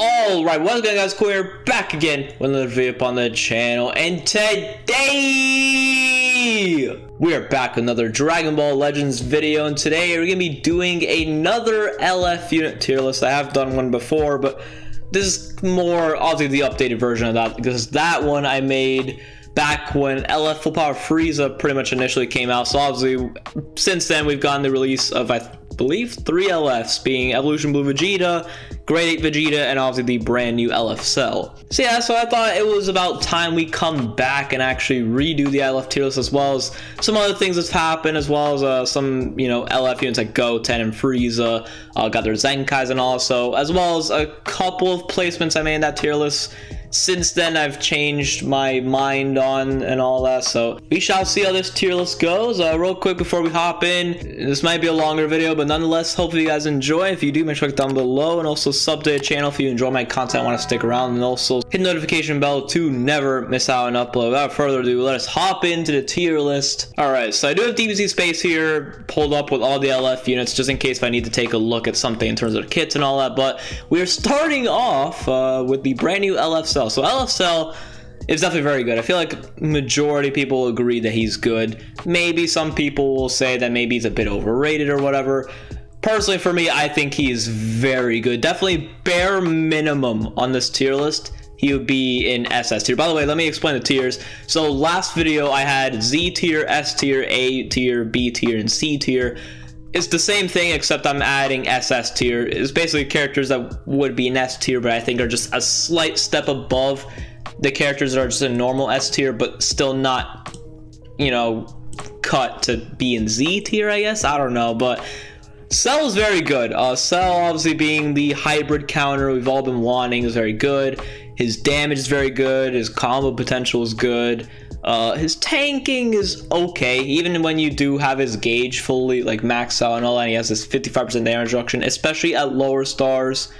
Alright, what's going on, guys? We're back again with another video up on the channel, and today we are back with another Dragon Ball Legends video, and today we're going to be doing another LF unit tier list. I have done one before, but this is more obviously the updated version of that, because that one I made back when LF Full Power Frieza pretty much initially came out. So obviously since then we've gotten the release of, I believe, 3 LFs, being Evolution Blue Vegeta, Grade 8 Vegeta, and obviously the brand new LF Cell. So yeah, so I thought it was about time we come back and actually redo the LF tier list, as well as some other things that's happened, as well as some, you know, LF units like Goten and Frieza got their Zenkais, and also as well as a couple of placements I made in that tier list. Since then, I've changed my mind on and all that, so we shall see how this tier list goes. Real quick before we hop in, this might be a longer video, but nonetheless, hopefully you guys enjoy. If you do, make sure to click down below, and also sub to the channel if you enjoy my content, want to stick around, and also hit the notification bell to never miss out on upload. Without further ado, let us hop into the tier list. Alright, so I do have DBZ space here pulled up with all the LF units, just in case if I need to take a look at something in terms of the kits and all that, but we're starting off with the brand new LF Cell. So LF Cell is definitely very good. I feel like majority of people agree that he's good. Maybe some people will say that maybe he's a bit overrated or whatever. Personally, for me, I think he is very good. Definitely bare minimum on this tier list, he would be in SS tier. By the way, let me explain the tiers. So last video I had Z tier, S tier, A tier, B tier, and C tier. It's the same thing, except I'm adding SS tier. It's basically characters that would be in S tier, but I think are just a slight step above the characters that are just in normal S tier, but still not, you know, cut to be in Z tier, I guess. I don't know, but Cell is very good. Cell, obviously being the hybrid counter we've all been wanting, is very good. His damage is very good. His combo potential is good. His tanking is okay, even when you do have his gauge fully like maxed out and all that. He has this 55% damage reduction, especially at lower stars.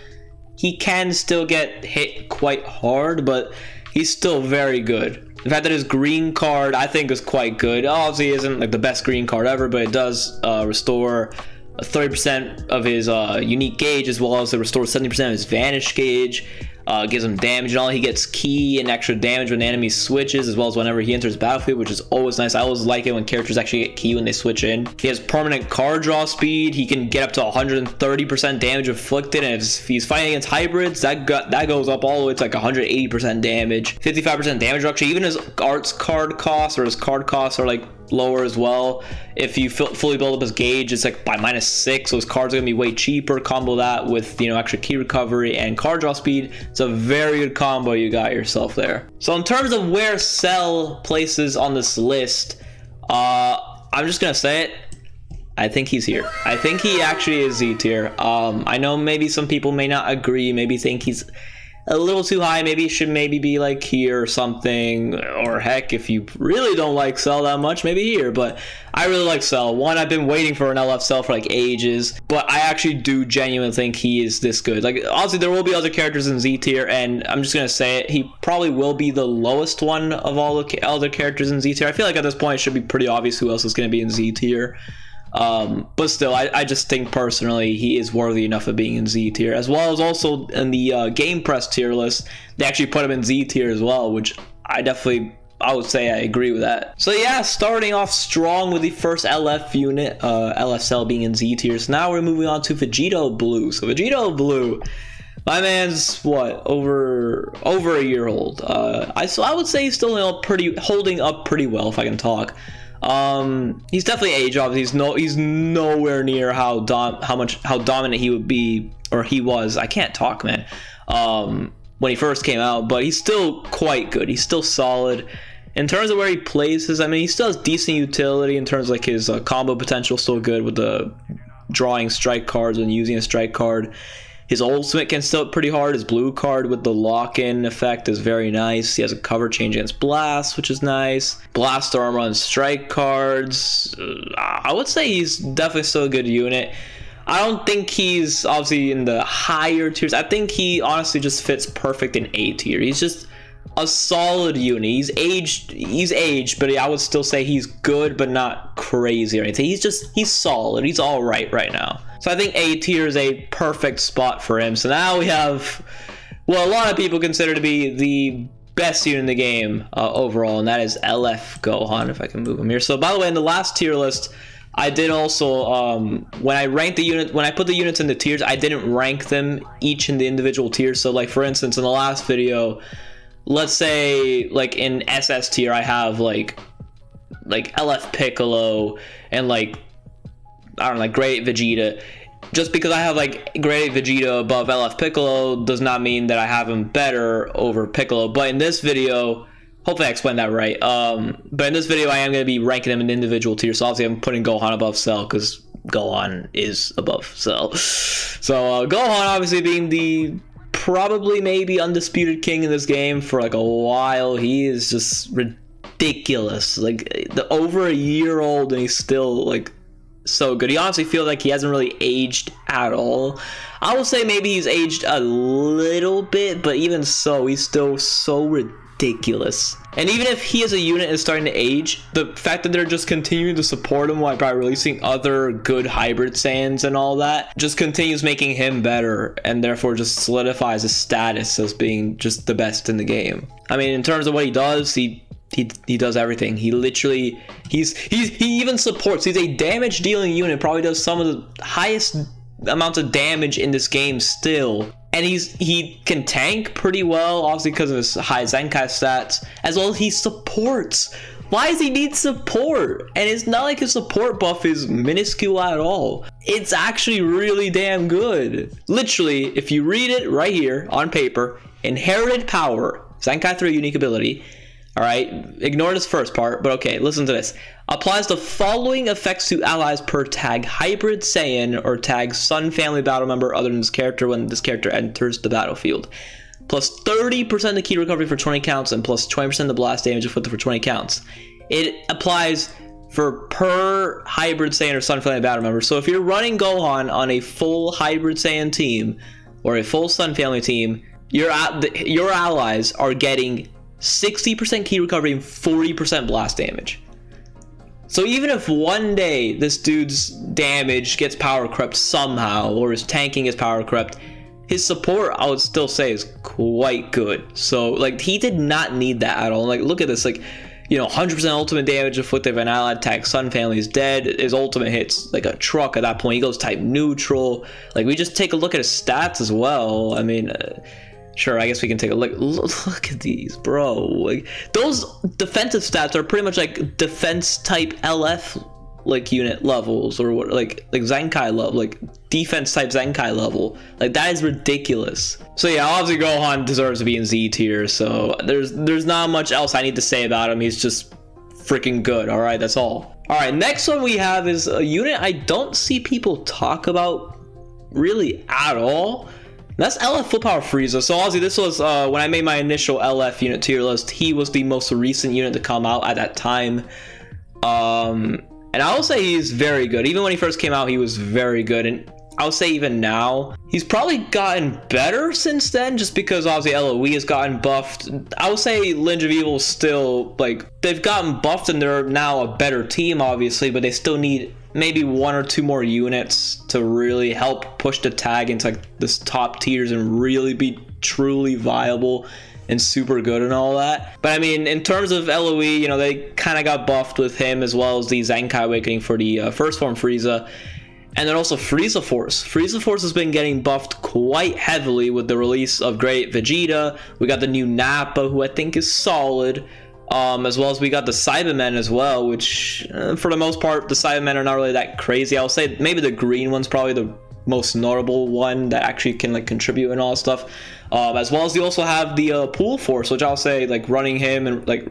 He can still get hit quite hard, but he's still very good. The fact that his green card I think is quite good. Obviously isn't like the best green card ever, but it does restore 30% of his unique gauge, as well as it restores 70% of his vanish gauge. Gives him damage and all. He gets key and extra damage when the enemy switches, as well as whenever he enters battlefield, which is always nice. I always like it when characters actually get key when they switch in. He has permanent card draw speed. He can get up to 130% damage inflicted, and if he's fighting against hybrids, that goes up all the way to like 180% damage, 55% damage reduction. Even his arts card costs, or his card costs, are like lower as well. If you fully build up his gauge, it's like by -6, so his cards are gonna be way cheaper. Combo that with, you know, extra key recovery and card draw speed. It's a very good combo you got yourself there. So in terms of where Cell places on this list, I'm just gonna say it, I think he's here. I think he actually is Z tier. I know maybe some people may not agree, maybe think he's a little too high, maybe he should maybe be like here or something, or heck, if you really don't like Cell that much, maybe here. But I really like Cell. One, I've been waiting for an LF Cell for like ages, but I actually do genuinely think he is this good. Like, obviously there will be other characters in Z tier, and I'm just gonna say it, he probably will be the lowest one of all the other characters in Z tier. I feel like at this point it should be pretty obvious who else is gonna be in Z tier. But still, I just think personally he is worthy enough of being in Z tier, as well as also in the Game Press tier list. They actually put him in Z tier as well, which I would say I agree with that. So yeah, starting off strong with the first LF unit, LF Cell being in Z tier. So now we're moving on to Vegito Blue. So Vegito Blue, my man's what, over a year old. So I would say he's still, you know, holding up pretty well, if I can talk. He's definitely age obviously. He's nowhere near how dominant he would be, or he was. I can't talk, man. When he first came out, but he's still quite good. He's still solid. In terms of where he places, I mean, he still has decent utility in terms of like his combo potential, still good with the drawing strike cards and using a strike card. His ultimate can still hit pretty hard. His blue card with the lock-in effect is very nice. He has a cover change against blast, which is nice. Blast armor on strike cards. I would say he's definitely still a good unit. I don't think he's obviously in the higher tiers. I think he honestly just fits perfect in A tier. He's just a solid unit. He's aged, but I would still say he's good, but not crazy or anything. He's solid. He's all right now. So I think A tier is a perfect spot for him. So now we have well, a lot of people consider to be the best unit in the game overall, and that is LF Gohan, if I can move him here. So by the way, in the last tier list, I did also, when I ranked the unit, when I put the units into tiers, I didn't rank them each in the individual tiers. So like, for instance, in the last video, let's say like in SS tier, I have like LF Piccolo and like, I don't know, like Great Vegeta. Just because I have like Great Vegeta above LF Piccolo does not mean that I have him better over Piccolo. But in this video, hopefully I explained that right. But in this video, I am going to be ranking them in individual tiers. So obviously I'm putting Gohan above Cell because Gohan is above Cell. So Gohan obviously being the probably maybe undisputed king in this game for like a while. He is just ridiculous. Like over a year old and he's still like so good. He honestly feels like he hasn't really aged at all. I will say maybe he's aged a little bit, but even so, he's still so ridiculous. And even if he as a unit is starting to age, the fact that they're just continuing to support him while by releasing other good hybrid Saiyans and all that just continues making him better, and therefore just solidifies his status as being just the best in the game. I mean, in terms of what he does, he does everything. He literally, he even supports. He's a damage dealing unit, probably does some of the highest amounts of damage in this game still. And he can tank pretty well, obviously because of his high Zenkai stats, as well as he supports. Why does he need support? And it's not like his support buff is minuscule at all. It's actually really damn good. Literally, if you read it right here on paper, inherited power, Zenkai 3 unique ability. All right, ignore this first part, but okay, listen to this. Applies the following effects to allies per tag Hybrid Saiyan or tag Sun Family battle member other than this character when this character enters the battlefield. Plus 30% of key recovery for 20 counts and plus 20% of the blast damage inflicted for 20 counts. It applies for per Hybrid Saiyan or Sun Family battle member. So if you're running Gohan on a full Hybrid Saiyan team or a full Sun Family team, your allies are getting 60% key recovery and 40% blast damage. So even if one day this dude's damage gets power crept somehow, or his tanking is power crept, his support I would still say is quite good. So like, he did not need that at all. Like, look at this, like, you know, 100% ultimate damage inflicted if an allied tag Sun Family is dead. His ultimate hits like a truck at that point. He goes type neutral. Like, we just take a look at his stats as well. I mean, sure, I guess we can take a look. Look at these, bro. Like, those defensive stats are pretty much like defense type LF like unit levels, or what, like Zenkai level, like defense type Zenkai level. Like, that is ridiculous. So yeah, obviously Gohan deserves to be in Z tier. So there's not much else I need to say about him. He's just freaking good. All right, that's all. All right, next one we have is a unit I don't see people talk about really at all. That's LF Full Power Frieza. So obviously this was when I made my initial LF unit tier list, he was the most recent unit to come out at that time. And I will say he's very good. Even when he first came out, he was very good. And I would say even now, he's probably gotten better since then, just because obviously LOE has gotten buffed. I would say Lineage of Evil is still, like, they've gotten buffed and they're now a better team, obviously, but they still need maybe one or two more units to really help push the tag into like this top tiers and really be truly viable and super good and all that. But I mean, in terms of LOE, you know, they kind of got buffed with him, as well as the Zenkai Awakening for the first form Frieza. And then also Frieza Force. Frieza Force has been getting buffed quite heavily with the release of Great Vegeta. We got the new Nappa, who I think is solid. As well as we got the Cybermen as well, which for the most part, the Cybermen are not really that crazy. I'll say maybe the green one's probably the most notable one that actually can like contribute and all that stuff. As well as you also have the Pool Force, which I'll say like running him and like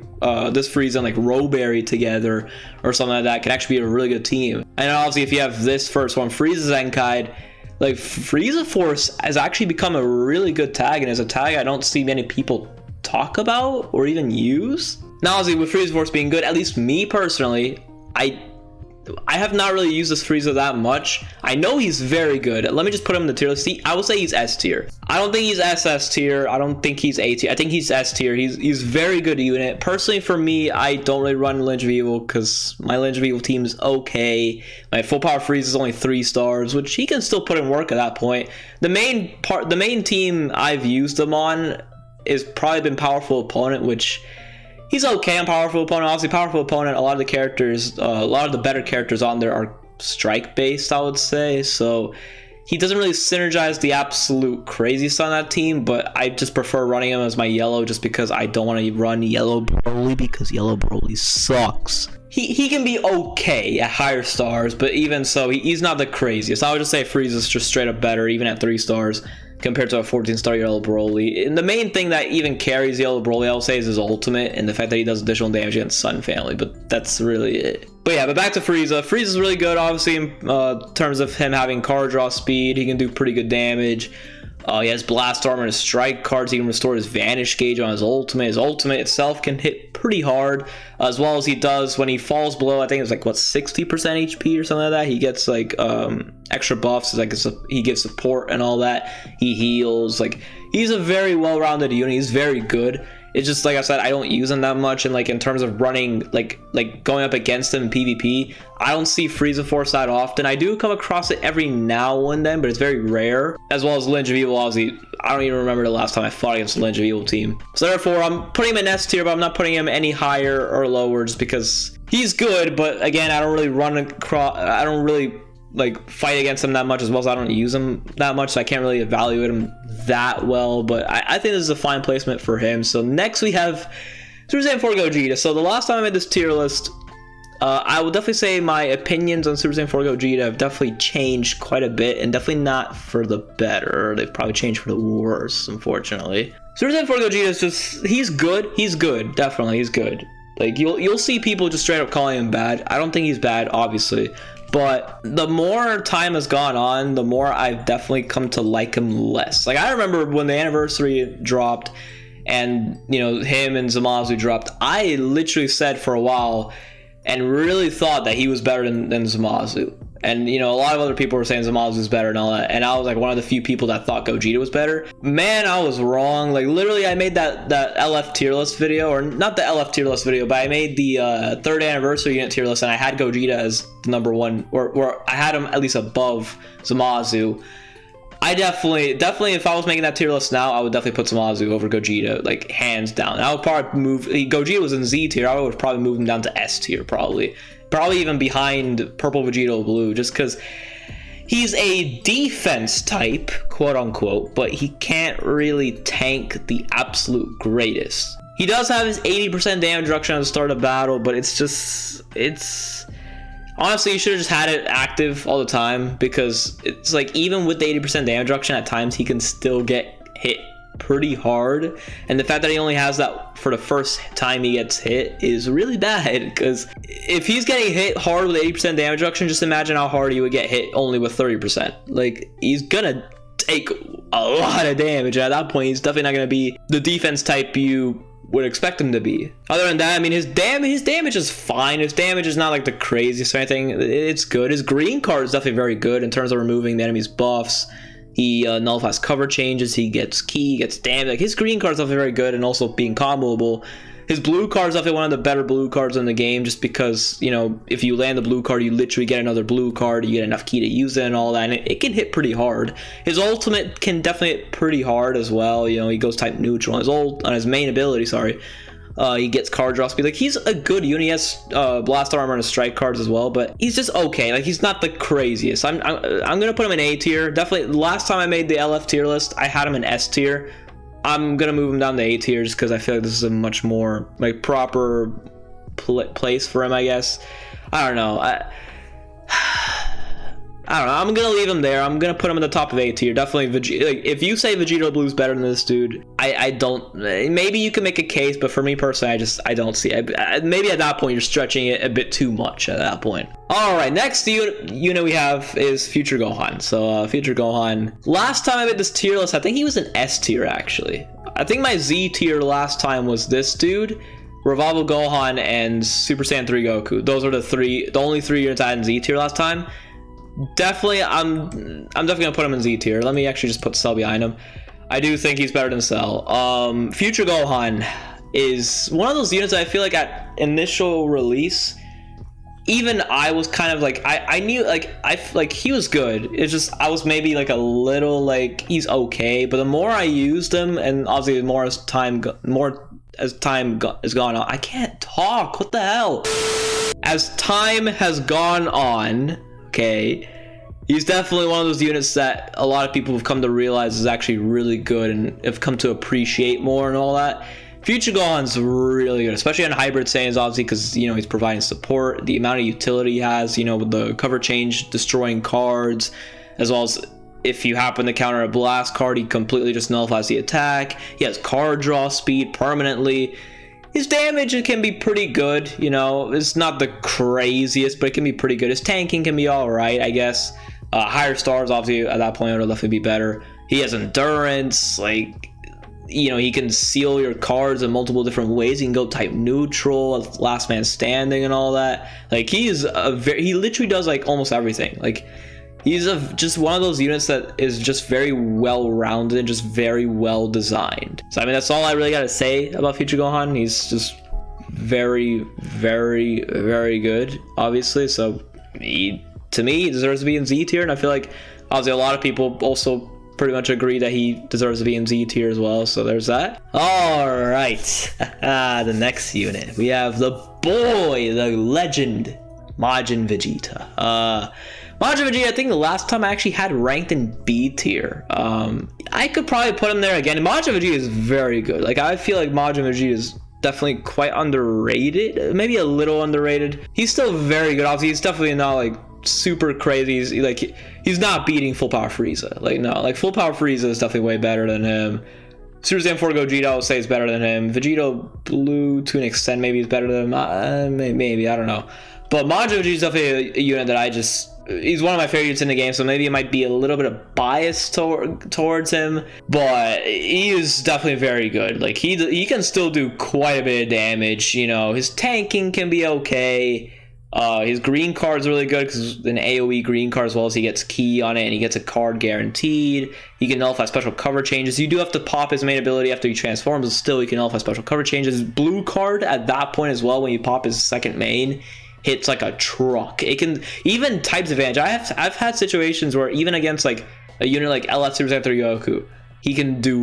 this Frieza and like Rowberry together or something like that can actually be a really good team. And obviously if you have this first one, Frieza Zenkai, like Frieza Force has actually become a really good tag, and as a tag I don't see many people talk about or even use. Now obviously with Frieza Force being good, at least me personally, I I have not really used this Frieza that much. I know he's very good. Let me just put him in the tier list. I would say he's S tier. I don't think he's SS tier. I don't think he's A tier. I think he's S tier. He's very good unit. Personally, for me, I don't really run Lineage of Evil because my Lineage of Evil team is okay. My full power Frieza is only 3 stars, which he can still put in work at that point. The main team I've used him on is probably been Powerful Opponent, which he's okay on Powerful Opponent. Obviously, Powerful Opponent, a lot of the characters, a lot of the better characters on there are strike based, I would say. So he doesn't really synergize the absolute craziest on that team, but I just prefer running him as my yellow just because I don't want to run yellow Broly because yellow Broly sucks. He can be okay at higher stars, but even so, he's not the craziest. I would just say Frieza's just straight up better, even at 3 stars. Compared to a 14-star Yellow Broly. And the main thing that even carries Yellow Broly, I would say, is his ultimate and the fact that he does additional damage against Sun Family, but that's really it. But yeah, but back to Frieza. Frieza's really good, obviously, in terms of him having card draw speed. He can do pretty good damage. He has Blast Armor and his strike cards. He can restore his Vanish Gauge on his ultimate. His ultimate itself can hit pretty hard, as well as he does when he falls below, I think it's like, what, 60% HP or something like that? He gets, like, extra buffs. Like, he gives support and all that. He heals. Like, he's a very well-rounded unit. He's very good. It's just, like I said, I don't use him that much, and like in terms of running, like going up against him in PvP, I don't see Frieza Force that often. I do come across it every now and then, but it's very rare. As well as Lineage of Evil, obviously, I don't even remember the last time I fought against the Lineage of Evil team. So therefore, I'm putting him in S tier, but I'm not putting him any higher or lower just because he's good, but again, I don't really run across, I don't really like fight against him that much, as well as I don't use him that much, so I can't really evaluate him that well, but I think this is a fine placement for him. So next we have Super Saiyan 4 Gogeta. So the last time I made this tier list, I would definitely say my opinions on Super Saiyan 4 Gogeta have definitely changed quite a bit, and definitely not for the better. They've probably changed for the worse, unfortunately. Super Saiyan 4 Gogeta is just, he's good, definitely, he's good. Like, you'll see people just straight up calling him bad. I don't think he's bad, obviously. But the more time has gone on, the more I've definitely come to like him less. Like, I remember when the anniversary dropped and, you know, him and Zamasu dropped, I literally said for a while and really thought that he was better than Zamasu. And, you know, a lot of other people were saying Zamasu was better and all that. And I was like one of the few people that thought Gogeta was better. Man, I was wrong. Like, literally, I made that LF tier list video, or not the LF tier list video, but I made the 3rd anniversary unit tier list, and I had Gogeta as the #1, or I had him at least above Zamasu. I definitely, if I was making that tier list now, I would definitely put Zamasu over Gogeta, like, hands down. I would probably move, Gogeta was in Z tier, I would probably move him down to S tier, probably even behind Purple Vegito Blue, just because he's a defense type, quote unquote, but he can't really tank the absolute greatest. He does have his 80% damage reduction at the start of battle, but it's honestly, you should have just had it active all the time, because it's like, even with the 80% damage reduction, at times he can still get hit pretty hard, and the fact that he only has that for the first time he gets hit is really bad, because if he's getting hit hard with 80% damage reduction, just imagine how hard he would get hit only with 30%. Like, he's gonna take a lot of damage. At that point, he's definitely not gonna be the defense type you would expect him to be. Other than that, I mean, his damage is fine. His damage is not like the craziest or anything. It's good. His green card is definitely very good in terms of removing the enemy's buffs. He nullifies cover changes, he gets key, gets damage. Like, his green card is definitely very good, and also being comboable. His blue card is definitely one of the better blue cards in the game, just because, you know, if you land the blue card, you literally get another blue card, you get enough key to use it and all that, and it can hit pretty hard. His ultimate can definitely hit pretty hard as well. You know, he goes type neutral on his main ability, sorry. He gets card draw speed. Like, he's a good unit. He has blast armor and his strike cards as well, but he's just okay. Like, he's not the craziest. I'm gonna put him in A tier. Definitely, last time I made the LF tier list, I had him in S tier. I'm gonna move him down to A tier just because I feel like this is a much more like proper place for him, I guess. I don't know. I don't know. I'm gonna leave him there. I'm gonna put him in the top of A tier. Definitely Vegeta. Like, if you say Vegito Blue's better than this dude, I don't. Maybe you can make a case, but for me personally, I don't see it. Maybe at that point you're stretching it a bit too much. At that point. All right. Next unit we have is Future Gohan. So Future Gohan. Last time I made this tier list, I think he was an S tier actually. I think my Z tier last time was this dude. Revival Gohan, and Super Saiyan 3 Goku. Those are the only 3 units I had in Z tier last time. Definitely, I'm definitely gonna put him in Z tier. Let me actually just put Cell behind him. I do think he's better than Cell. Future Gohan is one of those units that I feel like at initial release, even I was kind of like, I knew like he was good. It's just I was maybe like a little like he's okay, but the more I used him, and obviously the more as time has gone on, I can't talk. What the hell? As time has gone on, okay, he's definitely one of those units that a lot of people have come to realize is actually really good and have come to appreciate more and all that. Future Gohan's really good, especially on Hybrid Saiyans, obviously, because, you know, he's providing support, the amount of utility he has, you know, with the cover change, destroying cards, as well as if you happen to counter a blast card, he completely just nullifies the attack. He has card draw speed permanently. His damage can be pretty good, you know, it's not the craziest, but it can be pretty good. His tanking can be alright, I guess. Higher stars, obviously, at that point, would definitely be better. He has endurance, like, you know, he can seal your cards in multiple different ways. He can go type neutral, last man standing, and all that. Like, he literally does like almost everything. Like, he's just one of those units that is just very well rounded and just very well designed. So I mean, that's all I really got to say about Future Gohan. He's just very, very, very good, obviously. So to me, he deserves to be in Z tier, and I feel like obviously a lot of people also pretty much agree that he deserves to be in Z tier as well. So there's that. All right, the next unit we have the boy, the legend, Majin Vegeta. Majin Vegeta, I think the last time I actually had ranked in B tier. I could probably put him there again. Majin Vegeta is very good. Like, I feel like Majin Vegeta is definitely quite underrated, maybe a little underrated. He's still very good. Obviously, he's definitely not like super crazy. He's not beating full power Frieza. Like, no, like full power Frieza is definitely way better than him. Super Saiyan 4 Gogeta, I would say, is better than him. Vegito Blue, to an extent, maybe is better than him. Maybe, I don't know. But Majin Vegeta is definitely a unit that he's one of my favorites in the game, so maybe it might be a little bit of bias towards him, but he is definitely very good. Like, he can still do quite a bit of damage. You know, his tanking can be okay. His green card's really good because an AoE green card, as well as he gets key on it and he gets a card guaranteed. He can nullify special cover changes. You do have to pop his main ability after he transforms, but still he can nullify special cover changes. His blue card at that point as well, when you pop his second main, hits like a truck. It can even types advantage. I've had situations where even against like a unit like LF Super Saiyan 3 Goku, he can do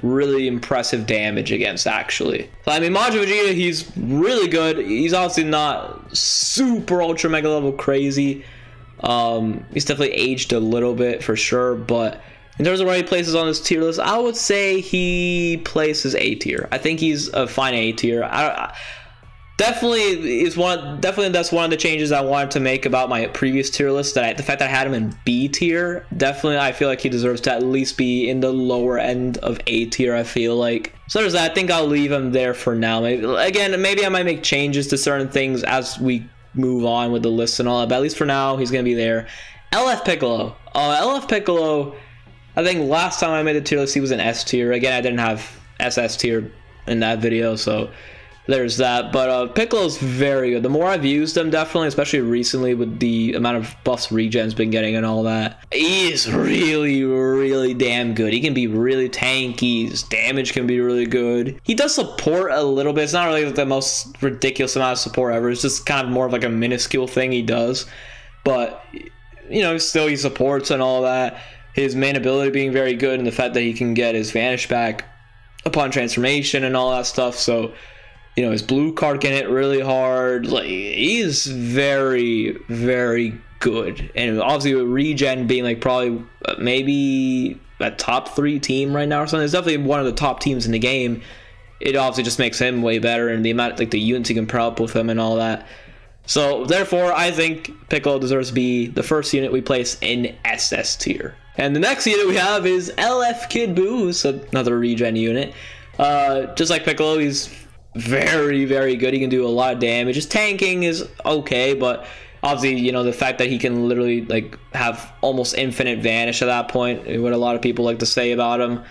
really impressive damage against, actually. So I mean, Majin Vegeta, he's really good. He's obviously not super ultra mega level crazy. He's definitely aged a little bit for sure, but in terms of where he places on this tier list, I would say he places A tier. I think he's a fine A tier. Definitely that's one of the changes I wanted to make about my previous tier list. The fact that I had him in B tier, definitely I feel like he deserves to at least be in the lower end of A tier, I feel like. So there's that. I think I'll leave him there for now. Maybe I might make changes to certain things as we move on with the list and all that, but at least for now, he's gonna be there. LF Piccolo. LF Piccolo, I think last time I made the tier list, he was in S tier. Again, I didn't have SS tier in that video, so there's that. But Piccolo's very good. The more I've used him, definitely, especially recently with the amount of buffs Regen's been getting and all that, he is really damn good. He can be really tanky. His damage can be really good. He does support a little bit. It's not really the most ridiculous amount of support ever. It's just kind of more of like a minuscule thing he does. But, you know, still he supports and all that. His main ability being very good, and the fact that he can get his vanish back upon transformation and all that stuff. So, you know, his blue card can hit really hard. Like, he's very good. And obviously with Regen being like probably maybe a top 3 team right now or something, it's definitely one of the top teams in the game. It obviously just makes him way better, and the amount, like, the units you can pair up with him and all that. So therefore, I think Piccolo deserves to be the first unit we place in SS tier. And the next unit we have is LF Kid Buu, so another Regen unit. Just like Piccolo, he's very good. He can do a lot of damage. His tanking is okay, but obviously, you know, the fact that he can literally like have almost infinite vanish at that point, what a lot of people like to say about him,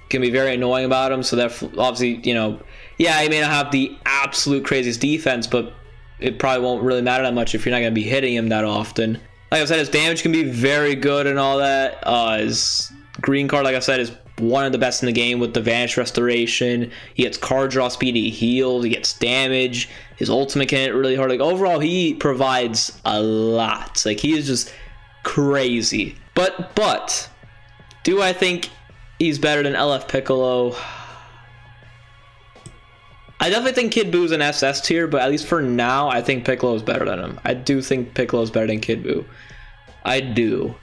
can be very annoying about him. So that obviously, you know, Yeah, he may not have the absolute craziest defense, but it probably won't really matter that much if you're not going to be hitting him that often. Like I said, his damage can be very good and all that. His green card, like I said, is one of the best in the game with the Vanish Restoration. He gets card draw speed, he heals, he gets damage. His ultimate can hit really hard. Like, overall, he provides a lot. Like, he is just crazy. But do I think he's better than LF Piccolo? I definitely think Kid Buu's an SS tier, but at least for now, I think Piccolo is better than him. I do think Piccolo is better than Kid Buu. I do.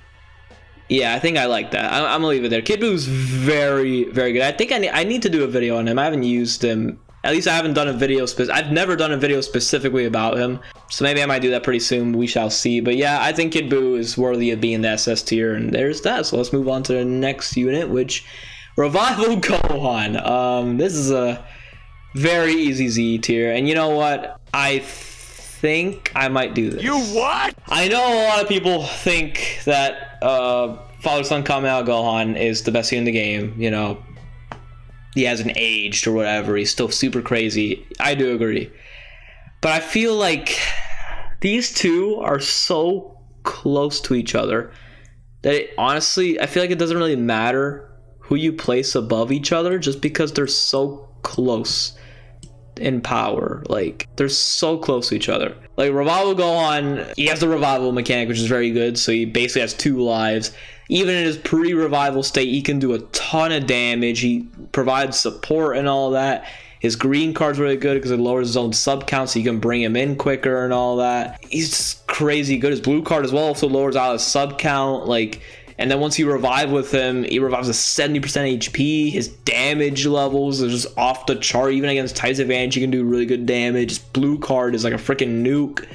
Yeah, I think I like that. I'm gonna leave it there. Kid Buu's very, very good. I think I need to do a video on him. I haven't used him. At least I haven't done a video. I've never done a video specifically about him. So maybe I might do that pretty soon. We shall see. But yeah, I think Kid Buu is worthy of being the SS tier. And there's that. So let's move on to the next unit, which Revival Gohan. This is a very easy Z tier. And you know what? I think I might do this. You what? I know a lot of people think that Father-Son Kamehameha Gohan is the best unit in the game. You know, he hasn't aged or whatever. He's still super crazy. I do agree. But I feel like these two are so close to each other that honestly, I feel like it doesn't really matter who you place above each other just because they're so close in power. Like, they're so close to each other. Like, Revival Gohan, he has the revival mechanic, which is very good, so he basically has 2 lives. Even in his pre-revival state, he can do a ton of damage. He provides support and all that. His green card's really good because it lowers his own sub count, so you can bring him in quicker and all that. He's just crazy good. His blue card as well also lowers out his sub count. Like, and then once you revive with him, he revives with 70% HP. His damage levels are just off the chart. Even against Type's Advantage, he can do really good damage. His blue card is like a freaking nuke.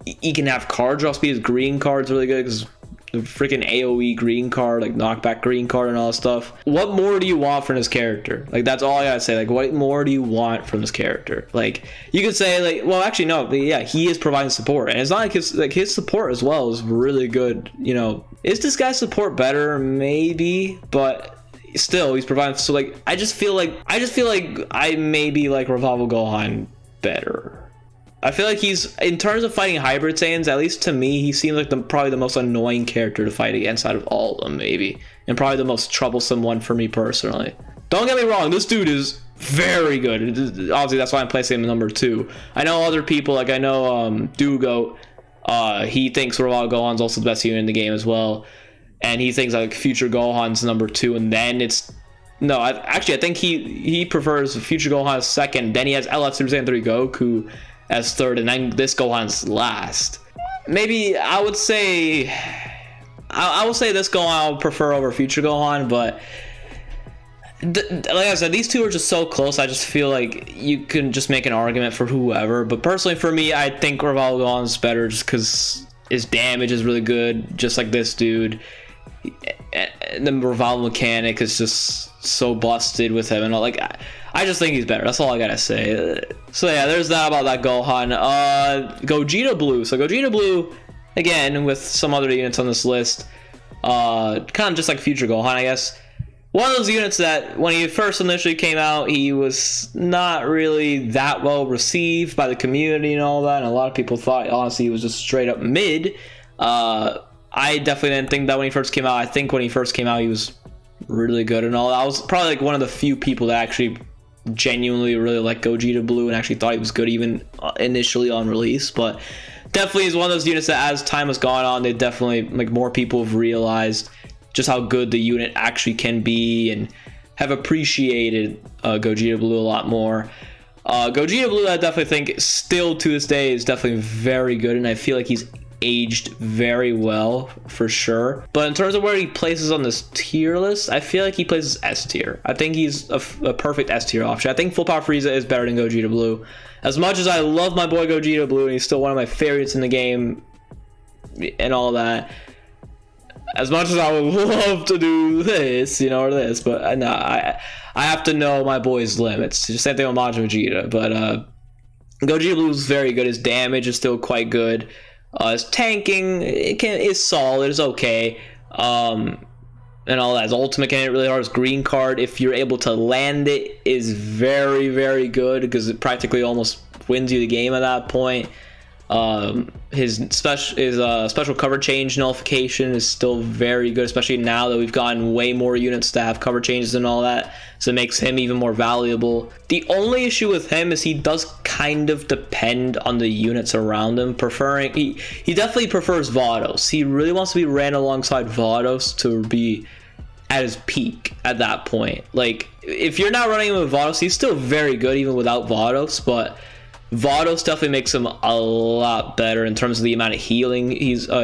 He can have card draw speed. His green card's really good because the freaking AoE green card, like knockback green card and all that stuff. What more do you want from this character? Like, that's all I gotta say. Like, what more do you want from this character? Like, you could say, like, well, actually, no, but yeah, he is providing support. And it's not like his support as well is really good. You know, is this guy's support better? Maybe, but still, he's providing. So, like, I just feel like I maybe like Revival Gohan better. I feel like he's, in terms of fighting hybrid Saiyans, at least to me, he seems like probably the most annoying character to fight against out of all of them, maybe. And probably the most troublesome one for me personally. Don't get me wrong, this dude is very good. Obviously, that's why I'm placing him number 2. I know other people, like I know Dugo, he thinks Revival Gohan's also the best unit in the game as well. And he thinks like Future Gohan's number 2, and then it's... No, I think he prefers Future Gohan as second, then he has LF Super Saiyan 3 Goku as third, and then this Gohan's last. Maybe I would say this Gohan I would prefer over Future Gohan, but like I said, these two are just so close. I just feel like you can just make an argument for whoever, but personally for me, I think Revival Gohan's better just because his damage is really good, just like this dude. And the revival mechanic is just so busted with him, and all, like I just think he's better. That's all I gotta say. So yeah, there's that about that Gohan. Gogeta Blue. So Gogeta Blue, again, with some other units on this list, kind of just like Future Gohan, I guess. One of those units that when he first initially came out, he was not really that well received by the community and all that, and a lot of people thought, honestly, he was just straight up mid. I definitely didn't think that when he first came out. I think when he first came out, he was really good and all that. I was probably like one of the few people that actually genuinely really liked Gogeta Blue and actually thought he was good even initially on release. But definitely is one of those units that as time has gone on, they definitely, like, more people have realized just how good the unit actually can be and have appreciated Gogeta Blue a lot more. Gogeta Blue, I definitely think still to this day is definitely very good, and I feel like he's aged very well for sure. But in terms of where he places on this tier list, I feel like he places S tier. I think he's a perfect S tier option. I think Full Power Frieza is better than Gogeta Blue. As much as I love my boy Gogeta Blue and he's still one of my favorites in the game and all that, as much as I would love to do this, you know, or this, but no, I have to know my boy's limits. Just same thing with Majin Vegeta. But Gogeta Blue is very good. His damage is still quite good. His tanking is solid. It's okay. and all that. His ultimate can hit really hard. His green card, if you're able to land it, is very, very good because it practically almost wins you the game at that point. His special cover change nullification is still very good, especially now that we've gotten way more units to have cover changes and all that, so it makes him even more valuable. The only issue with him is he does kind of depend on the units around him, he definitely prefers Vados. He really wants to be ran alongside Vados to be at his peak at that point. Like, if you're not running him with Vados, he's still very good even without Vados, but Vados definitely makes him a lot better in terms of the amount of healing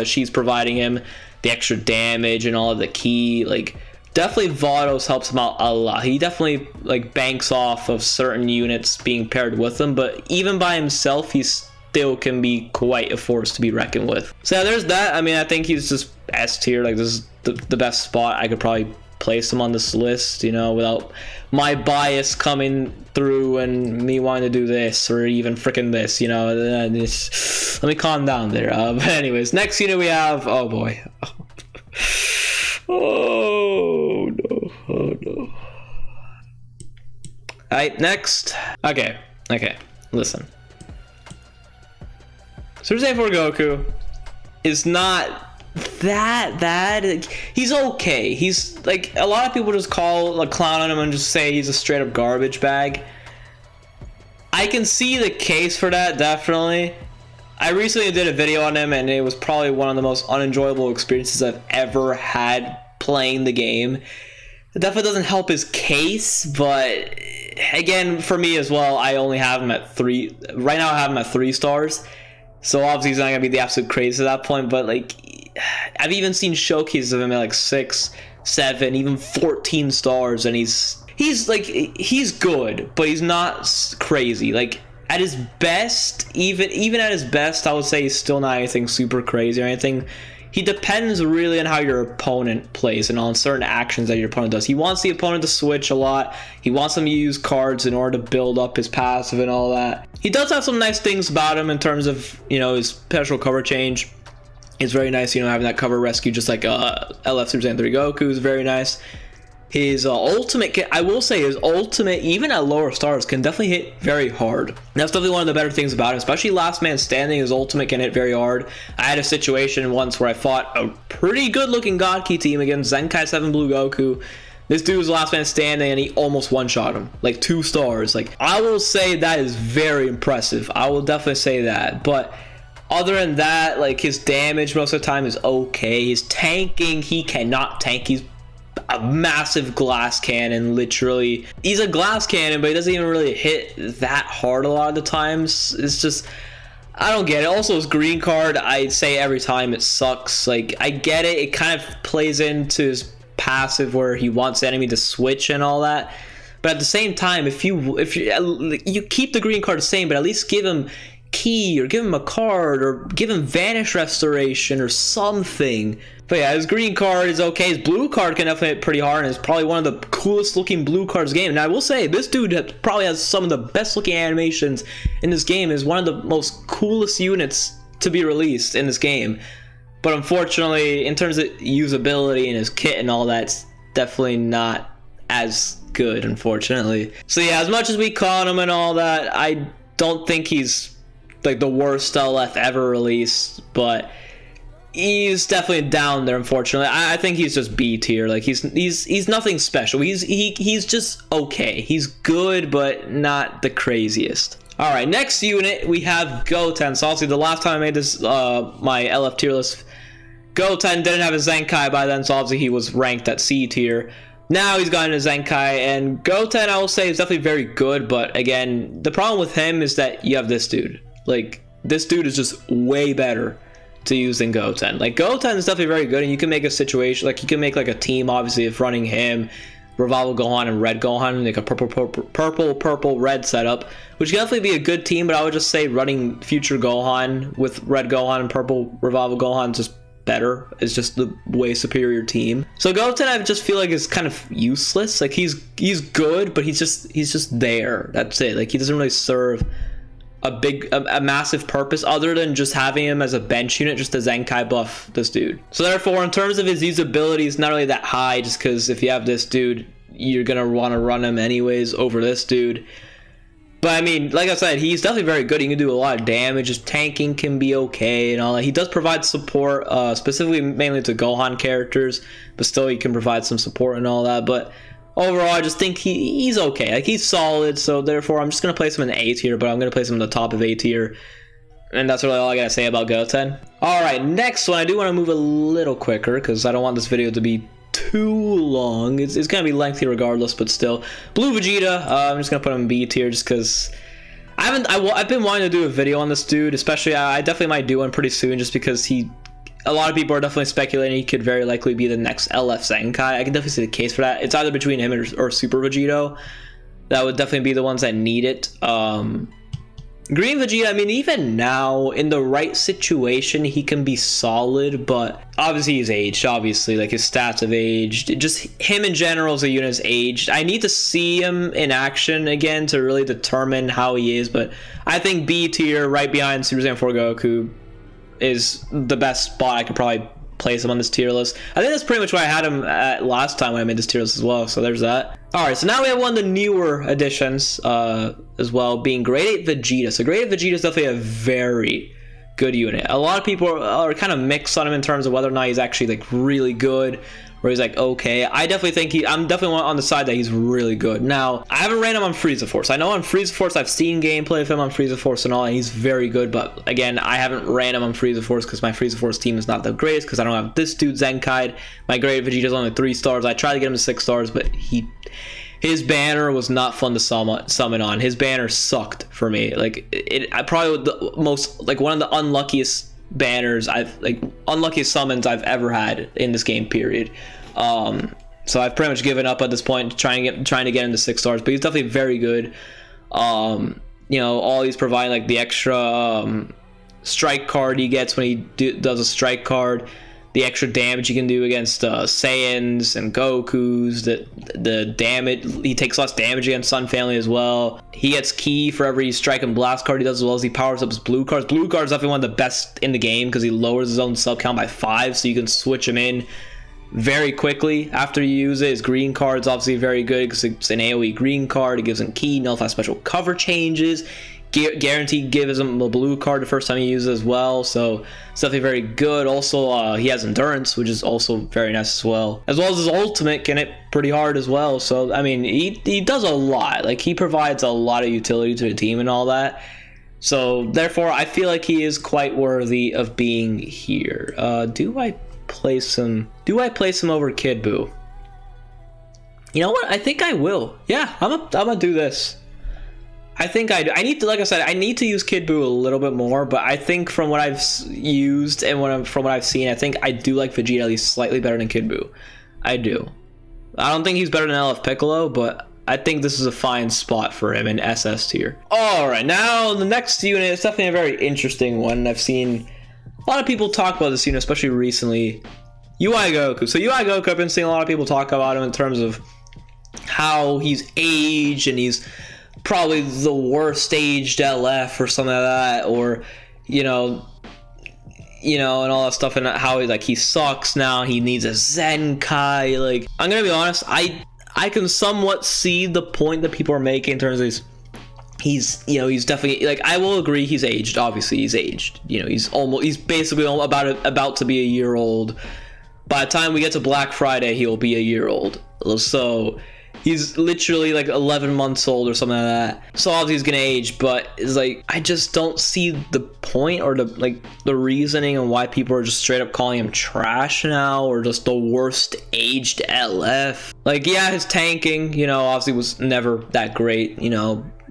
she's providing him, the extra damage and all of the ki. Like, definitely Vados helps him out a lot. He definitely like banks off of certain units being paired with him, but even by himself, he still can be quite a force to be reckoned with. So yeah, there's that. I mean, I think he's just S tier. Like, this is the best spot I could probably place him on this list, you know, without my bias coming through and me wanting to do this or even freaking this, you know. Let me calm down there. But anyways, next unit we have, oh boy. Oh no, oh no. Alright, next. Okay, listen. Super Saiyan 4 Goku is not that bad. Like, he's okay. He's like, a lot of people just clown on him and just say he's a straight up garbage bag. I can see the case for that, definitely. I recently did a video on him and it was probably one of the most unenjoyable experiences I've ever had playing the game. It definitely doesn't help his case, but again, for me as well, I only have him at 3. Right now I have him at 3 stars. So obviously he's not gonna be the absolute craze at that point, but like, I've even seen showcases of him at like 6, 7, even 14 stars, and he's good, but he's not crazy. Like, at his best, even at his best, I would say he's still not anything super crazy or anything. He depends really on how your opponent plays and on certain actions that your opponent does. He wants the opponent to switch a lot. He wants them to use cards in order to build up his passive and all that. He does have some nice things about him in terms of, you know, his special cover change. It's very nice, you know, having that cover rescue just like LF Super Saiyan 3 Goku is very nice. His ultimate, I will say his ultimate, even at lower stars, can definitely hit very hard. That's definitely one of the better things about him, especially Last Man Standing. His ultimate can hit very hard. I had a situation once where I fought a pretty good looking God Ki team against Zenkai 7 Blue Goku. This dude was Last Man Standing and he almost one-shot him, like 2 stars. Like, I will say that is very impressive. I will definitely say that, but other than that, like, his damage most of the time is okay. His tanking, he cannot tank. He's a massive glass cannon, literally. He's a glass cannon, but he doesn't even really hit that hard a lot of the times. It's just, I don't get it. Also, his green card, I say every time, it sucks. Like, I get it. It kind of plays into his passive where he wants the enemy to switch and all that. But at the same time, if you keep the green card the same, but at least give him key or give him a card or give him vanish restoration or something. But yeah, his green card is okay. His blue card can definitely hit pretty hard and it's probably one of the coolest looking blue cards in the game. And I will say, this dude probably has some of the best looking animations in this game. Is one of the most coolest units to be released in this game. But unfortunately, in terms of usability and his kit and all that, it's definitely not as good, unfortunately. So yeah, as much as we con him and all that, I don't think he's like the worst LF ever released, but he's definitely down there, unfortunately. I think he's just B tier. Like, he's nothing special. He's just okay. He's good, but not the craziest. All right, next unit we have Goten. So obviously the last time I made this my LF tier list, Goten didn't have a Zenkai by then, so obviously he was ranked at C tier. Now he's gotten a Zenkai, and Goten, I will say, is definitely very good, but again, the problem with him is that you have this dude. Like, this dude is just way better to use than Goten. Like, Goten is definitely very good, and you can make a situation, like, you can make like a team, obviously, of running him, Revival Gohan, and Red Gohan, like a purple red setup, which can definitely be a good team, but I would just say running future Gohan with Red Gohan and purple Revival Gohan is just better. It's just the way superior team. So Goten, I just feel like is kind of useless. Like, he's good, but he's just there. That's it. Like, he doesn't really serve a massive purpose other than just having him as a bench unit just to Zenkai buff this dude. So therefore, in terms of his usability, it's not really that high, just because if you have this dude, you're gonna want to run him anyways over this dude. But I mean, like I said, he's definitely very good. He can do a lot of damage. His tanking can be okay and all that. He does provide support, specifically mainly to Gohan characters, but still he can provide some support and all that. But overall, I just think he's okay. Like, he's solid, so therefore I'm just going to place him in the A tier, but I'm going to place him in the top of A tier. And that's really all I got to say about Goten. Alright, next one, I do want to move a little quicker, because I don't want this video to be too long. It's going to be lengthy regardless, but still. Blue Vegeta, I'm just going to put him in B tier, just because I've been wanting to do a video on this dude, especially I definitely might do one pretty soon, just because a lot of people are definitely speculating he could very likely be the next LF Zenkai. I can definitely see the case for that. It's either between him or Super Vegito. That would definitely be the ones that need it. Green Vegeta, I mean, even now, in the right situation, he can be solid, but obviously he's aged, obviously. Like, his stats have aged. Just him in general as a unit is aged. I need to see him in action again to really determine how he is, but I think B tier, right behind Super Saiyan 4 Goku, is the best spot I could probably place him on this tier list. I think that's pretty much why I had him at last time when I made this tier list as well, so there's that. Alright, so now we have one of the newer additions as well, being Grade 8 Vegeta. So Grade 8 Vegeta is definitely a very good unit. A lot of people are kind of mixed on him in terms of whether or not he's actually like really good, or he's like okay. I definitely think I'm definitely on the side that he's really good. Now, I haven't ran him on Frieza Force. I know on Frieza Force I've seen gameplay of him on Frieza Force and all, and he's very good, but again, I haven't ran him on Frieza Force because my Frieza Force team is not the greatest, because I don't have this dude Zenkai'd. My Grade Vegeta is only 3 stars. I tried to get him to 6 stars, but his banner was not fun to summon on. His banner sucked for me. Like, I probably the most, like, one of the unluckiest banners unluckiest summons I've ever had in this game, period. So I've pretty much given up at this point, trying to get him to 6 stars, but he's definitely very good. You know, all he's providing, like the extra strike card he gets when he does a strike card, the extra damage he can do against Saiyans and Gokus, the damage, he takes less damage against Sun Family as well. He gets Ki for every strike and blast card he does, as well as he powers up his blue cards. Blue card is definitely one of the best in the game because he lowers his own sub count by 5, so you can switch him in very quickly after you use it. His green card is obviously very good because it's an AoE green card. It gives him Ki, nullifies special cover changes, guaranteed gives him a blue card the first time he uses it as well, so it's definitely very good. Also, he has endurance, which is also very nice as well as his ultimate can hit pretty hard as well. So I mean, he does a lot. Like, he provides a lot of utility to the team and all that, so therefore I feel like he is quite worthy of being here. Do I place him over Kid Buu? You know what, I think I will. Yeah, I'm gonna do this. I think I need to, like I said, I need to use Kid Buu a little bit more, but I think from what I've used and from what I've seen, I think I do like Vegeta at least slightly better than Kid Buu. I do. I don't think he's better than LF Piccolo, but I think this is a fine spot for him in SS tier. Alright, now the next unit is definitely a very interesting one. I've seen a lot of people talk about this unit, especially recently. UI Goku. So UI Goku, I've been seeing a lot of people talk about him in terms of how he's aged and he's probably the worst aged LF or something like that, or you know, and all that stuff, and how he sucks now. He needs a Zenkai. Like, I'm gonna be honest, I can somewhat see the point that people are making in terms of he's definitely, like, I will agree he's aged. Obviously he's aged. He's basically about to be a year old. By the time we get to Black Friday, he'll be a year old. So he's literally like 11 months old or something like that. So obviously he's gonna age, but it's like, I just don't see the point or the reasoning on why people are just straight up calling him trash now, or just the worst aged LF. Like, yeah, his tanking, obviously was never that great.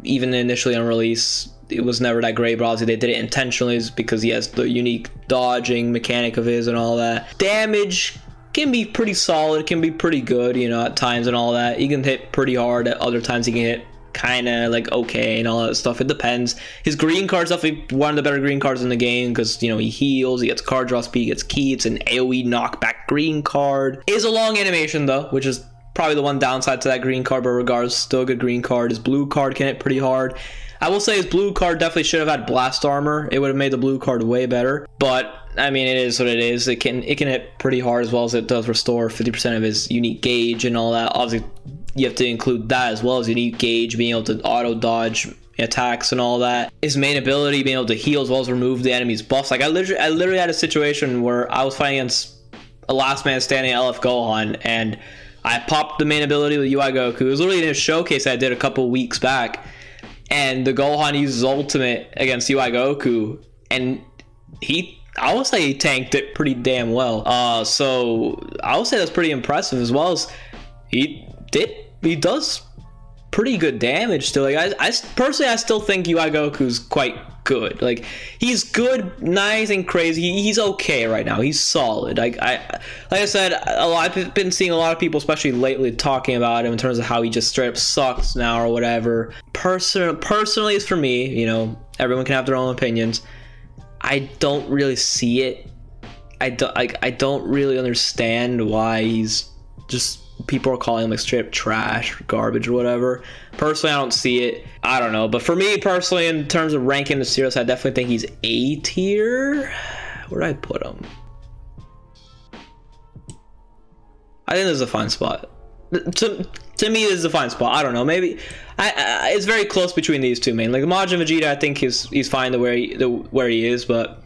Even initially on release, it was never that great, but obviously they did it intentionally because he has the unique dodging mechanic of his and all that. Damage can be pretty solid, can be pretty good, at times and all that. He can hit pretty hard, at other times he can hit kind of like okay and all that stuff. It depends. His green card's definitely one of the better green cards in the game because, he heals, he gets card draw speed, he gets Ki, it's an AoE knockback green card. It is a long animation though, which is probably the one downside to that green card, but regardless, still a good green card. His blue card can hit pretty hard. I will say his blue card definitely should have had blast armor. It would have made the blue card way better. But I mean, it is what it is. It can hit pretty hard, as well as it does restore 50% of his unique gauge and all that. Obviously, you have to include that as well as unique gauge, being able to auto dodge attacks and all that. His main ability, being able to heal as well as remove the enemy's buffs. Like I literally had a situation where I was fighting against a last man standing LF Gohan, and I popped the main ability with UI Goku. It was literally in a showcase I did a couple weeks back, and the Gohan uses ultimate against UI Goku, and I would say he tanked it pretty damn well. So I would say that's pretty impressive, as well as he does pretty good damage still. Like I personally, I still think UI Goku's quite good. Like he's good, nice and crazy. He's okay right now. He's solid. Like I said, I've been seeing a lot of people, especially lately, talking about him in terms of how he just straight up sucks now or whatever. Personally, it's for me. You know, everyone can have their own opinions. I don't really see it. I don't really understand why he's just, people are calling him like straight up trash or garbage or whatever. Personally, I don't see it. I don't know, but for me personally, in terms of ranking the series, I definitely think he's A tier. Where did I put him? I think this is a fine spot. To me, this is a fine spot. I don't know, maybe it's very close between these two main. Like Majin Vegeta, I think he's fine where he is, but